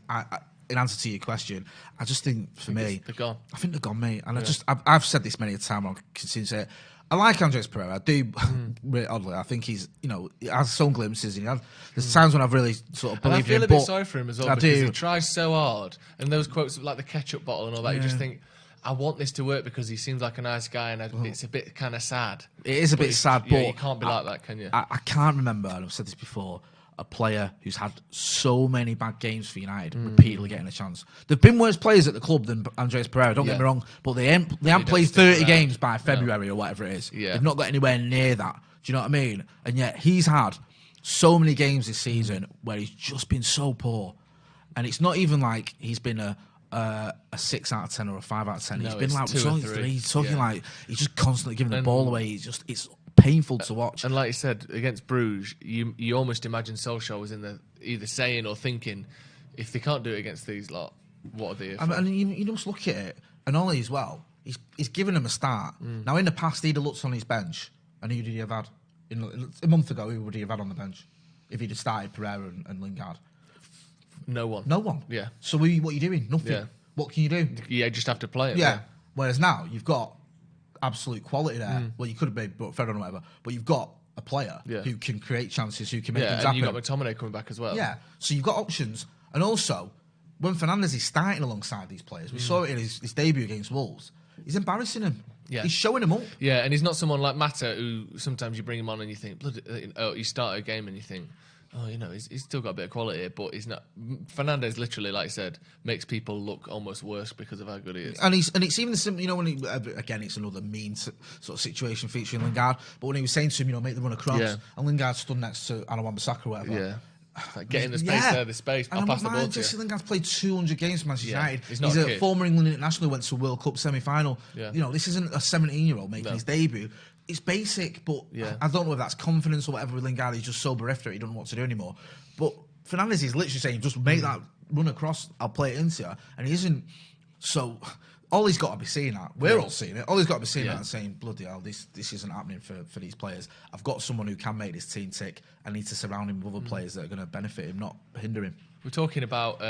in answer to your question, I just think for me, they're gone. I think they're gone, mate. And I've said this many a time. I'll continue to say it. I like Andres Pereira. I do, really oddly. I think he's, he has some glimpses. There's times when I've really sort of believed him. I feel a bit sorry for him as well, because he tries so hard. And those quotes of like the ketchup bottle and all that, you just think, I want this to work because he seems like a nice guy, and it's a bit kind of sad. It is a bit sad, but you can't be like that, can you? I can't remember, and I've said this before, a player who's had so many bad games for United repeatedly getting a chance. There've been worse players at the club than Andres Pereira, don't get me wrong, but they haven't played 30 games by February or whatever it is. They've not got anywhere near that. Do you know what I mean? And yet he's had so many games this season where he's just been so poor, and it's not even like he's been a 6 out of 10 or a 5 out of 10. No, He's been like 2 or 3. He's talking like he's just constantly giving the ball away. It's painful to watch. And like you said, against Bruges, you almost imagine Solskjaer was in the either saying or thinking, if they can't do it against these lot, what are they? And you just look at it, and Ollie as well. He's given him a start. Now in the past, he'd have looked on his bench, and who did he have had? A month ago, who would he have had on the bench if he'd have started Pereira and Lingard? No one. Yeah. So what are you doing? Nothing. Yeah. What can you do? Yeah, just have to play it. Yeah. Whereas now you've got absolute quality there. Well, you could have made Fernandes or whatever, but you've got a player who can create chances, who can make things happen. Yeah, and you've got McTominay coming back as well. Yeah. So you've got options. And also, when Fernandes is starting alongside these players, we saw it in his debut against Wolves, he's embarrassing them. Yeah. He's showing them up. Yeah, and he's not someone like Mata, who sometimes you bring him on and you think, you start a game and you think, he's still got a bit of quality, but he's not. Fernandes, literally, like I said, makes people look almost worse because of how good he is. And it's even the simple, when again, it's another mean sort of situation featuring Lingard, but when he was saying to him, make the run across, and Lingard stood next to Wan-Bissaka or whatever. Yeah. Like getting the space there, the space. I'll pass the ball to you. Jesse Lingard's played 200 games for Manchester United. He's a former England international, went to a World Cup semi-final. Yeah. This isn't a 17-year-old making his debut. It's basic, but I don't know if that's confidence or whatever with Lingard. He's just so bereft of it, he doesn't know what to do anymore. But Fernandes is literally saying, just make that run across, I'll play it into you. And he isn't. So all he's got to be seeing that. We're all seeing it. All he's got to be seeing that and saying, bloody hell, this isn't happening for these players. I've got someone who can make this team tick. I need to surround him with other players that are going to benefit him, not hinder him. We're talking about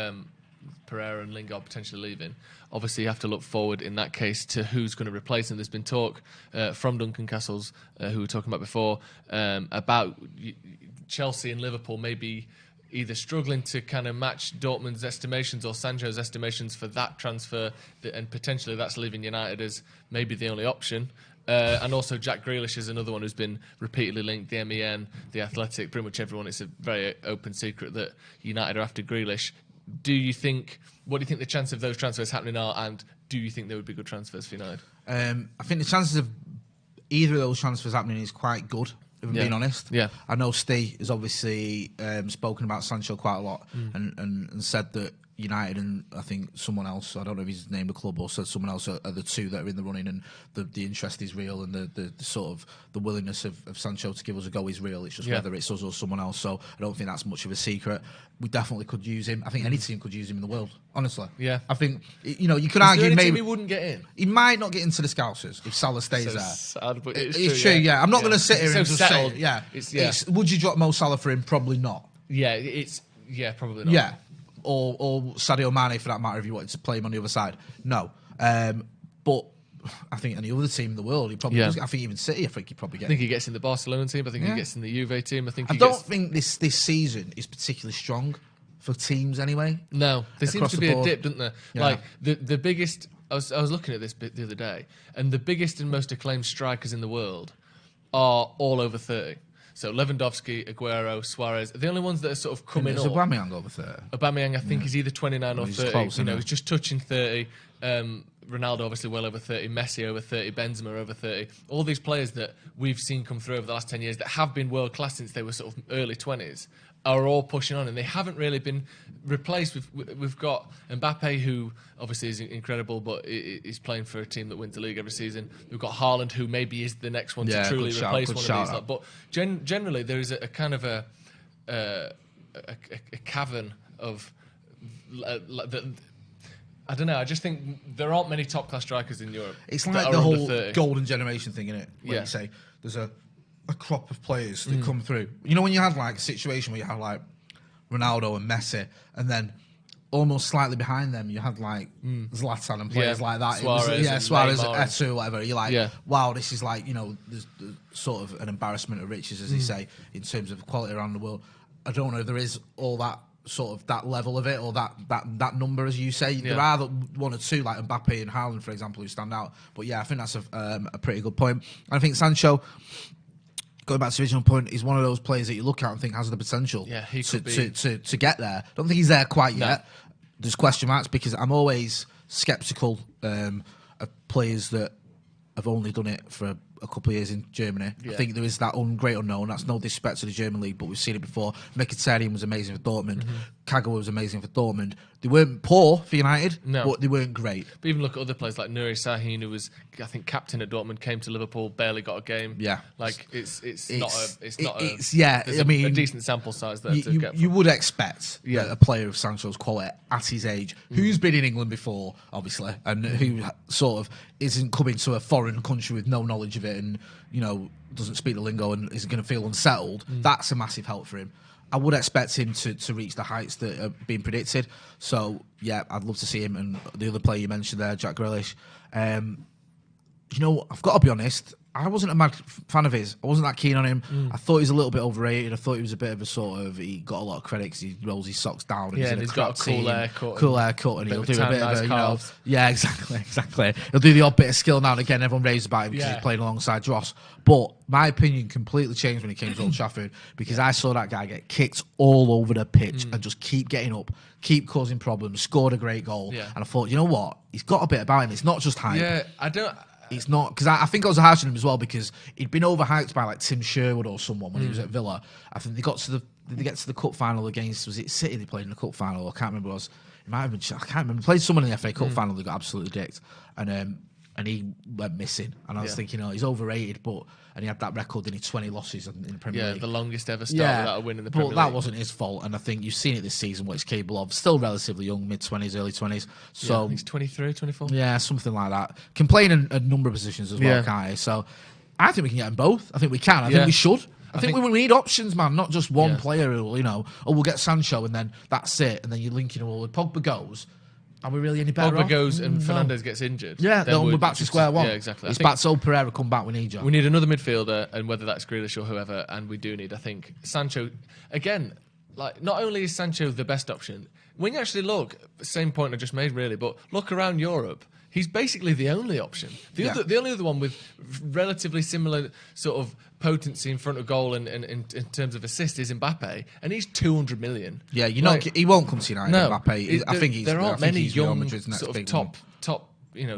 Pereira and Lingard potentially leaving. Obviously, you have to look forward in that case to who's going to replace him. There's been talk from Duncan Castles, who we were talking about before, about Chelsea and Liverpool maybe either struggling to kind of match Dortmund's estimations or Sancho's estimations for that transfer, and potentially that's leaving United as maybe the only option. And also Jack Grealish is another one who's been repeatedly linked, the MEN, the Athletic, pretty much everyone. It's a very open secret that United are after Grealish. What do you think the chances of those transfers happening are, and do you think they would be good transfers for United? I think the chances of either of those transfers happening is quite good, if I'm being honest. Yeah. I know Steve has obviously spoken about Sancho quite a lot and said that United and I think someone else, I don't know if he's named a club or said someone else, are the two that are in the running, and the interest is real, and the sort of the willingness of Sancho to give us a go is real. It's just whether it's us or someone else. So I don't think that's much of a secret. We definitely could use him. I think any team could use him in the world, honestly. Yeah. I think, you could argue maybe he wouldn't get in. He might not get into the Scousers if Salah stays there. Sad, but it's true, yeah. I'm not going to sit here and just settled. Say, would you drop Mo Salah for him? Probably not. Yeah, probably not. Yeah. Or Sadio Mane, for that matter, if you wanted to play him on the other side. No. But I think any other team in the world, he probably does. I think even City, he probably gets. I think he gets in the Barcelona team. I think he gets in the Juve team. I don't think this season is particularly strong for teams anyway. No, there seems to be a dip, doesn't there? Yeah. Like the biggest. I was looking at this bit the other day, and the biggest and most acclaimed strikers in the world are all over 30. So Lewandowski, Aguero, Suarez, the only ones that are sort of coming up. Is Aubameyang over 30? Aubameyang, I think, is either 29 or 30. Close, He's just touching 30. Ronaldo obviously well over 30, Messi over 30, Benzema over 30. All these players that we've seen come through over the last 10 years that have been world class since they were sort of early 20s are all pushing on, and they haven't really been replaced. We've got Mbappe, who obviously is incredible, but is playing for a team that wins the league every season. We've got Haaland, who maybe is the next one to truly replace one of these. But generally, there is a kind of a cavern of... I don't know. I just think there aren't many top-class strikers in Europe. It's like the whole golden generation thing, isn't it? When you say there's a crop of players that come through. You know, when you had like a situation where you had like Ronaldo and Messi, and then almost slightly behind them you had like Zlatan and players like that. Suarez, Eto'o, whatever. You're like, wow, this is like, you know, there's sort of an embarrassment of riches, as they say, in terms of quality around the world. I don't know if there is all that sort of that level of it, or that number, as you say. There are one or two like Mbappe and Haaland, for example, who stand out. But yeah, I think that's a pretty good point. And I think Sancho, going back to the original point, is one of those players that you look at and think has the potential to get there. I don't think he's there quite yet. There's question marks, because I'm always sceptical of players that have only done it for a couple of years in Germany. I think there is that great unknown. That's no disrespect to the German league, but we've seen it before. Mkhitaryan was amazing for Dortmund. Kagawa was amazing for Dortmund. They weren't poor for United, but they weren't great. But even look at other players like Nuri Sahin, who was, I think, captain at Dortmund, came to Liverpool, barely got a game. Yeah, like it's not a decent sample size there to get from. You would expect a player of Sancho's quality at his age, who's been in England before, obviously, and who sort of isn't coming to a foreign country with no knowledge of it, and you know, doesn't speak the lingo and is going to feel unsettled. That's a massive help for him. I would expect him to reach the heights that are being predicted. So, yeah, I'd love to see him. And the other player you mentioned there, Jack Grealish. You know, I've got to be honest, I wasn't a mad fan of his. I wasn't that keen on him. I thought he was a little bit overrated. I thought he was a bit of a sort of... He got a lot of credit because he rolls his socks down. And he's got a cool haircut. Cool haircut, and he'll do a bit of a, you know... Yeah, exactly. He'll do the odd bit of skill now and again. Everyone raves about him because he's playing alongside Dross. But my opinion completely changed when he came to Old Trafford, because I saw that guy get kicked all over the pitch and just keep getting up, keep causing problems, scored a great goal. And I thought, you know what? He's got a bit about him. It's not just hype. Yeah, I don't... It's not, because I think I was harsh on him as well, because he'd been overhyped by like Tim Sherwood or someone when he was at Villa. I think they get to the cup final against, was it City they played in the cup final? I can't remember. It might have been, I can't remember. Played someone in the FA Cup final that got absolutely dicked, and he went missing. And I was thinking, he's overrated, and he had that record in 20 losses in the Premier League. The longest ever start without a win in the Premier League. But that wasn't his fault, and I think you've seen it this season, what he's capable of. Still relatively young, mid-20s, early 20s. So he's 23, 24? Yeah, something like that. Can play in a number of positions as well, can't he? So I think we can get them both. I think we can. I think we should. I think we need options, man, not just one player who, you know, we'll get Sancho and then that's it, and then you're linking all. If Pogba goes, are we really any better? Pogba goes and Fernandes gets injured. Yeah, then we're back to square one. Yeah, exactly. It's back to old Pereira, come back, we need you. We need another midfielder, and whether that's Grealish or whoever, and we do need, I think, Sancho. Again, like, not only is Sancho the best option, when you actually look, same point I just made really, but look around Europe, he's basically the only option. The only other one with relatively similar sort of potency in front of goal and in terms of assist is Mbappe, and he's 200 million. Yeah, he won't come to United. No, Mbappe. I think there aren't many young sort of top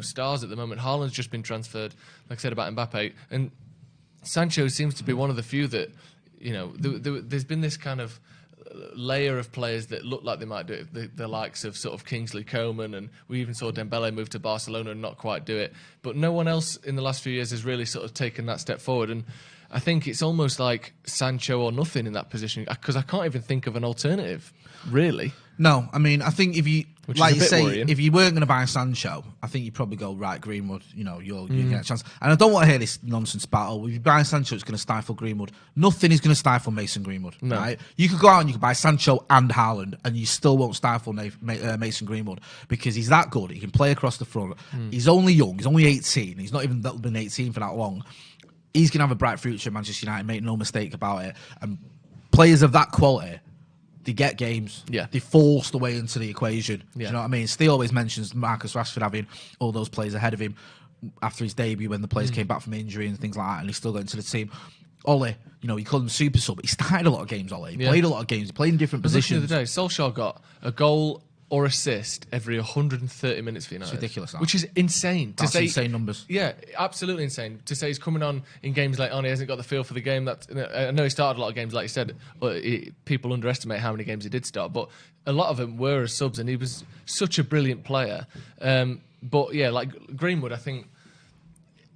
stars at the moment. Haaland's just been transferred, like I said about Mbappe, and Sancho seems to be one of the few that, you know, there's been this kind of layer of players that look like they might do it, the likes of sort of Kingsley Coman, and we even saw Dembele move to Barcelona and not quite do it, but no one else in the last few years has really sort of taken that step forward, and I think it's almost like Sancho or nothing in that position, because I can't even think of an alternative, really. No, I mean, I think if you, like you say, worrying. If you weren't going to buy Sancho, I think you'd probably go, right, Greenwood, you know, you get a chance. And I don't want to hear this nonsense battle. If you buy Sancho, it's going to stifle Greenwood. Nothing is going to stifle Mason Greenwood, right? You could go out and you could buy Sancho and Haaland, and you still won't stifle Mason Greenwood, because he's that good. He can play across the front. He's only young. He's only 18. He's not even been 18 for that long. He's going to have a bright future at Manchester United, make no mistake about it. And players of that quality, they get games. Yeah. They force the way into the equation. Yeah. Do you know what I mean? Steve always mentions Marcus Rashford having all those players ahead of him after his debut when the players came back from injury and things like that, and he still got into the team. Ole, you call him super sub. He started a lot of games, Ole. He played a lot of games. He played in different positions. The other day, Solskjaer got a goal or assist every 130 minutes for United. It's ridiculous, that. Which is insane. That's insane numbers. Yeah, absolutely insane. To say he's coming on in games like he hasn't got the feel for the game. I know he started a lot of games, like you said, but people underestimate how many games he did start. But a lot of them were as subs, and he was such a brilliant player. But yeah, like Greenwood, I think,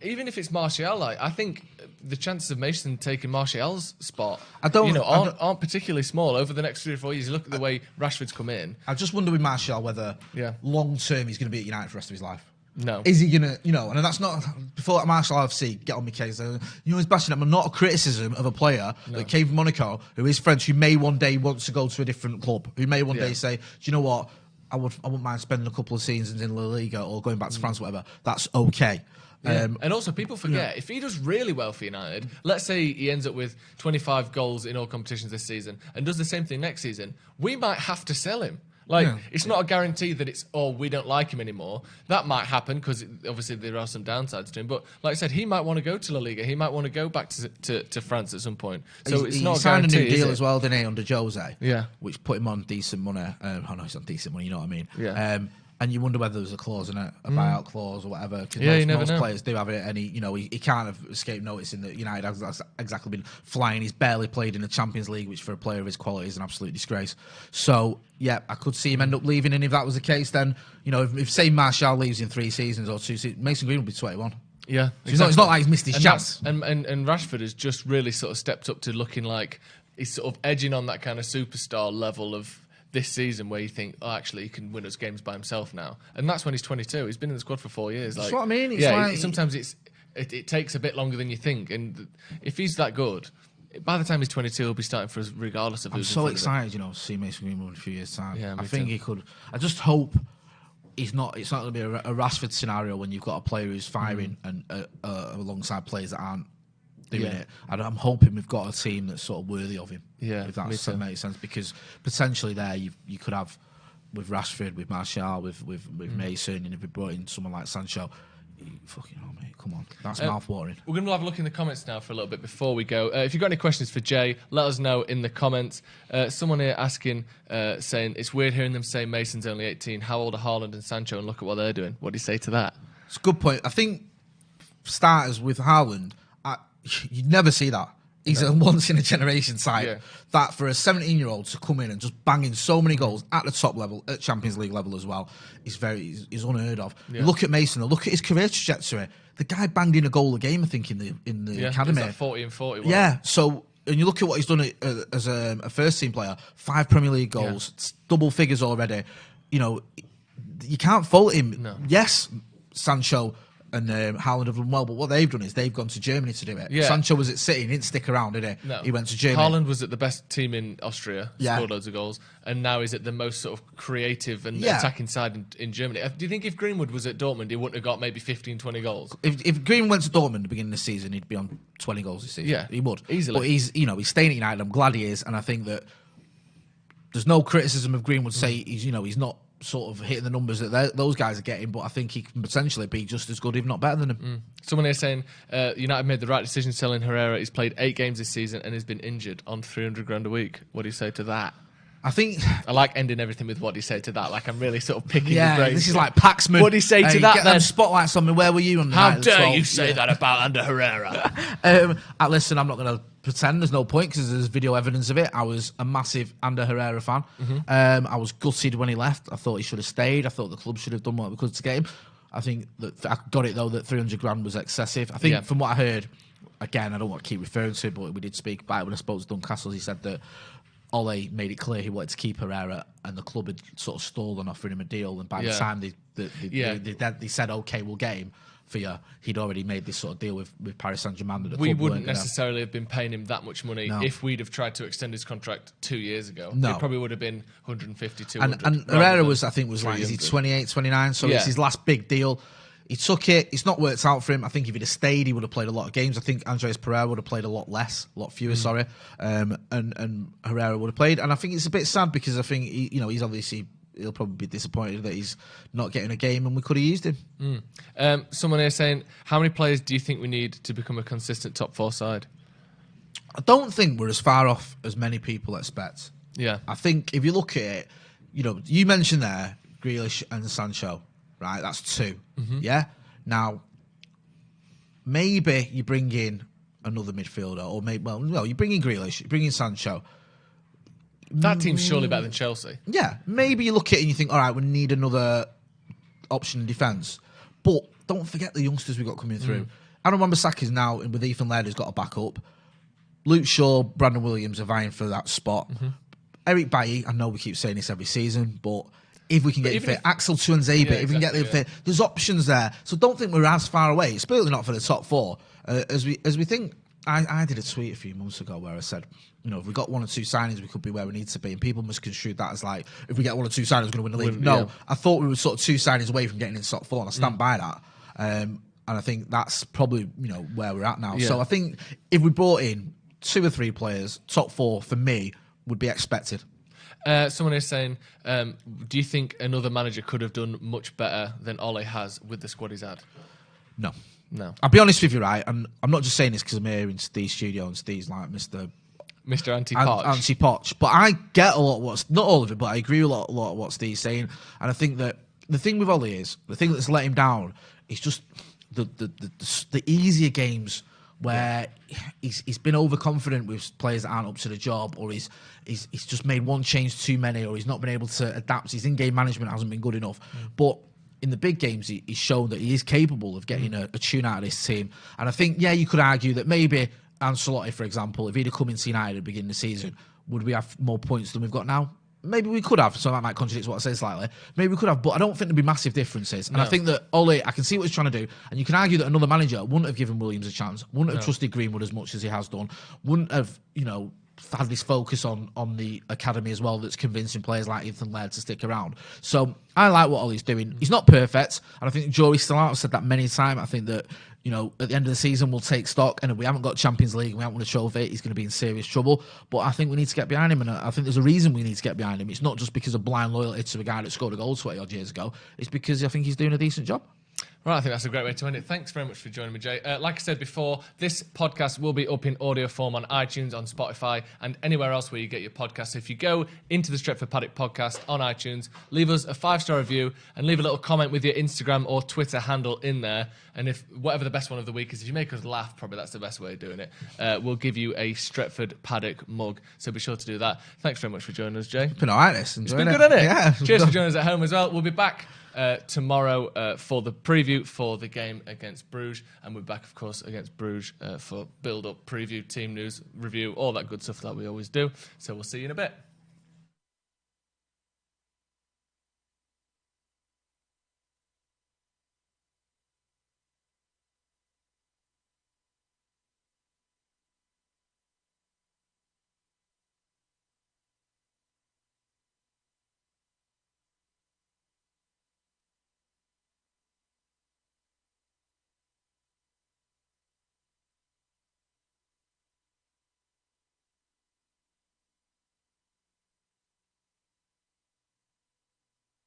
even if it's Martial, I think the chances of Mason taking Martial's spot, aren't particularly small over the next 3 or 4 years. You look at the way Rashford's come in. I just wonder with Martial whether long term he's going to be at United for the rest of his life. No. Is he going to, and that's not, before Martial FC, get on my case, he's bashing him, not a criticism of a player that came from Monaco, who is French, who may one day want to go to a different club, who may one day say, do you know what, I wouldn't mind spending a couple of seasons in La Liga or going back to France or whatever. That's okay. Yeah. And also, people forget, if he does really well for United, let's say he ends up with 25 goals in all competitions this season and does the same thing next season, we might have to sell him. It's not a guarantee that it's, we don't like him anymore. That might happen because obviously there are some downsides to him. But like I said, he might want to go to La Liga. He might want to go back to France at some point. So it's not a guarantee. He signed a new deal as well, didn't he, under Jose? Yeah. Which put him on decent money. He's on decent money, you know what I mean? Yeah. And you wonder whether there's a clause in it, a buyout clause or whatever. Yeah, most players do have it. And he can't have escaped noticing that United has exactly been flying. He's barely played in the Champions League, which for a player of his quality is an absolute disgrace. So, yeah, I could see him end up leaving. And if that was the case, then, if say Martial leaves in 3 seasons or 2 seasons, Mason Greenwood would be 21. Yeah. So it's not like he's missed his chance. And Rashford has just really sort of stepped up to looking like he's sort of edging on that kind of superstar level of this season where you think, actually, he can win us games by himself now. And that's when he's 22. He's been in the squad for 4 years. That's what I mean. Sometimes it takes a bit longer than you think. And if he's that good, by the time he's 22, he'll be starting for us regardless of who's I'm so excited, to see Mason Greenwood in a few years' time. Yeah, I think he could. I just hope it's not going to be a Rashford scenario when you've got a player who's firing and alongside players that aren't doing it. And I'm hoping we've got a team that's sort of worthy of him. Yeah, if that makes sense, because potentially there you could have with Rashford, with Martial, with Mason, and if we brought in someone like Sancho, fucking hell, mate, come on, that's mouth-watering. We're going to have a look in the comments now for a little bit before we go. If you've got any questions for Jay, let us know in the comments. Someone here asking, saying it's weird hearing them say Mason's only 18. How old are Haaland and Sancho? And look at what they're doing. What do you say to that? It's a good point. I think starters with Haaland, you'd never see that. He's a once-in-a-generation type. Yeah. That for a 17-year-old to come in and just bang in so many goals at the top level, at Champions League level as well, is unheard of. Yeah. Look at Mason, look at his career trajectory. The guy banged in a goal a game, I think, in the academy. Like 40 and 40. Yeah, so... And you look at what he's done as a first-team player, 5 Premier League goals, double figures already. You can't fault him. No. Yes, Sancho and Haaland have done well, but what they've done is they've gone to Germany to do it. Yeah. Sancho was at City, he didn't stick around, did he? No. He went to Germany. Haaland was at the best team in Austria, scored loads of goals, and now he's at the most sort of creative and attacking side in Germany. Do you think if Greenwood was at Dortmund, he wouldn't have got maybe 15, 20 goals? If Greenwood went to Dortmund at the beginning of the season, he'd be on 20 goals this season. Yeah, he would. Easily. But he's staying at United. I'm glad he is, and I think that there's no criticism of Greenwood say he's not sort of hitting the numbers that those guys are getting, but I think he can potentially be just as good, if not better than him. Someone here saying United made the right decision selling Herrera. He's played 8 games this season and has been injured on 300 grand a week. What do you say to that? I like ending everything with what do you say to that? Like I'm really sort of picking your brain. This is like Paxman. What do you say to that then? Get them spotlights on me. Where were you on the How night dare you say that about Ander Herrera? Listen, I'm not going to pretend there's no point because there's video evidence of it. I was a massive Ander Herrera fan. I was gutted when he left. I thought he should have stayed. I thought the club should have done what we could to get him. I think that I got it though that 300 grand was excessive. I think from what I heard, again, I don't want to keep referring to it, but we did speak about it when I spoke to Duncastle. He said that Ole made it clear he wanted to keep Herrera, and the club had sort of stalled on offering him a deal. And by the time they said, "Okay, we'll get him for you," he'd already made this sort of deal with Paris Saint-Germain. That we wouldn't necessarily have been paying him that much money if we'd have tried to extend his contract 2 years ago. No. It probably would have been 150, 200. And Herrera was like, is he 28, 29? So it's his last big deal. He took it. It's not worked out for him. I think if he'd have stayed, he would have played a lot of games. I think Andreas Pereira would have played a lot fewer, sorry. And Herrera would have played. And I think it's a bit sad because I think, he's obviously... He'll probably be disappointed that he's not getting a game and we could have used him. Someone here saying, how many players do you think we need to become a consistent top 4 side? I don't think we're as far off as many people expect. Yeah. I think if you look at it, you mentioned there Grealish and Sancho, right? That's 2. Yeah? Now, maybe you bring in another midfielder or you bring in Grealish, you bring in Sancho. That team's surely better than Chelsea. Yeah, maybe you look at it and you think, all right, we need another option in defence. But don't forget the youngsters we got coming through. Aaron Wan-Bissaka's now, with Ethan Laird, who's got a backup. Luke Shaw, Brandon Williams are vying for that spot. Eric Bailly, I know we keep saying this every season, but if we can get him fit, Axel Tuanzebe, if we can get him fit, there's options there. So don't think we're as far away. It's certainly not for the top 4. As we think, I did a tweet a few months ago where I said, if we got 1 or 2 signings, we could be where we need to be. And people misconstrued that as like, if we get 1 or 2 signings, we're going to win the league. No, I thought we were sort of 2 signings away from getting in top 4, and I stand by that. And I think that's probably, where we're at now. Yeah. So I think if we brought in 2 or 3 players, top 4 for me would be expected. Someone is saying, do you think another manager could have done much better than Ole has with the squad he's had? No. No. I'll be honest with you, right? And I'm not just saying this because I'm here in Steve's studio and Steve's like Mr. Anti-Poch. Anti-Poch. But I get a lot of what's... Not all of it, but I agree with a lot of what Steve's saying. And I think that the thing with Ole is, the thing that's let him down is just the easier games where he's been overconfident with players that aren't up to the job, or he's just made one change too many, or he's not been able to adapt. His in-game management hasn't been good enough. But in the big games, he's shown that he is capable of getting a tune out of this team. And I think, you could argue that maybe Ancelotti, for example, if he'd have come into United at the beginning of the season, would we have more points than we've got now? Maybe we could have, so that might contradict what I say slightly. Maybe we could have, but I don't think there'd be massive differences. And I think that Ole, I can see what he's trying to do, and you can argue that another manager wouldn't have given Williams a chance, wouldn't have trusted Greenwood as much as he has done, wouldn't have, had this focus on the academy as well that's convincing players like Ethan Laird to stick around. So I like what Ole's doing. He's not perfect, and I think Jory's still out. I've said that many times. I think that, at the end of the season, we'll take stock, and if we haven't got Champions League and we haven't won a trophy, he's going to be in serious trouble. But I think we need to get behind him, and I think there's a reason we need to get behind him. It's not just because of blind loyalty to a guy that scored a goal 20-odd years ago. It's because I think he's doing a decent job. Right, I think that's a great way to end it. Thanks very much for joining me, Jay. Like I said before, this podcast will be up in audio form on iTunes, on Spotify, and anywhere else where you get your podcasts. So if you go into the Stretford Paddock podcast on iTunes, leave us a 5-star review and leave a little comment with your Instagram or Twitter handle in there. And if whatever the best one of the week is, if you make us laugh, probably that's the best way of doing it. We'll give you a Stretford Paddock mug. So be sure to do that. Thanks very much for joining us, Jay. It's been all right, this. It's been good, hasn't it? Yeah. Cheers for joining us at home as well. We'll be back tomorrow for the preview for the game against Bruges, and we're back, of course, against Bruges for build-up, preview, team news, review, all that good stuff that we always do. So we'll see you in a bit.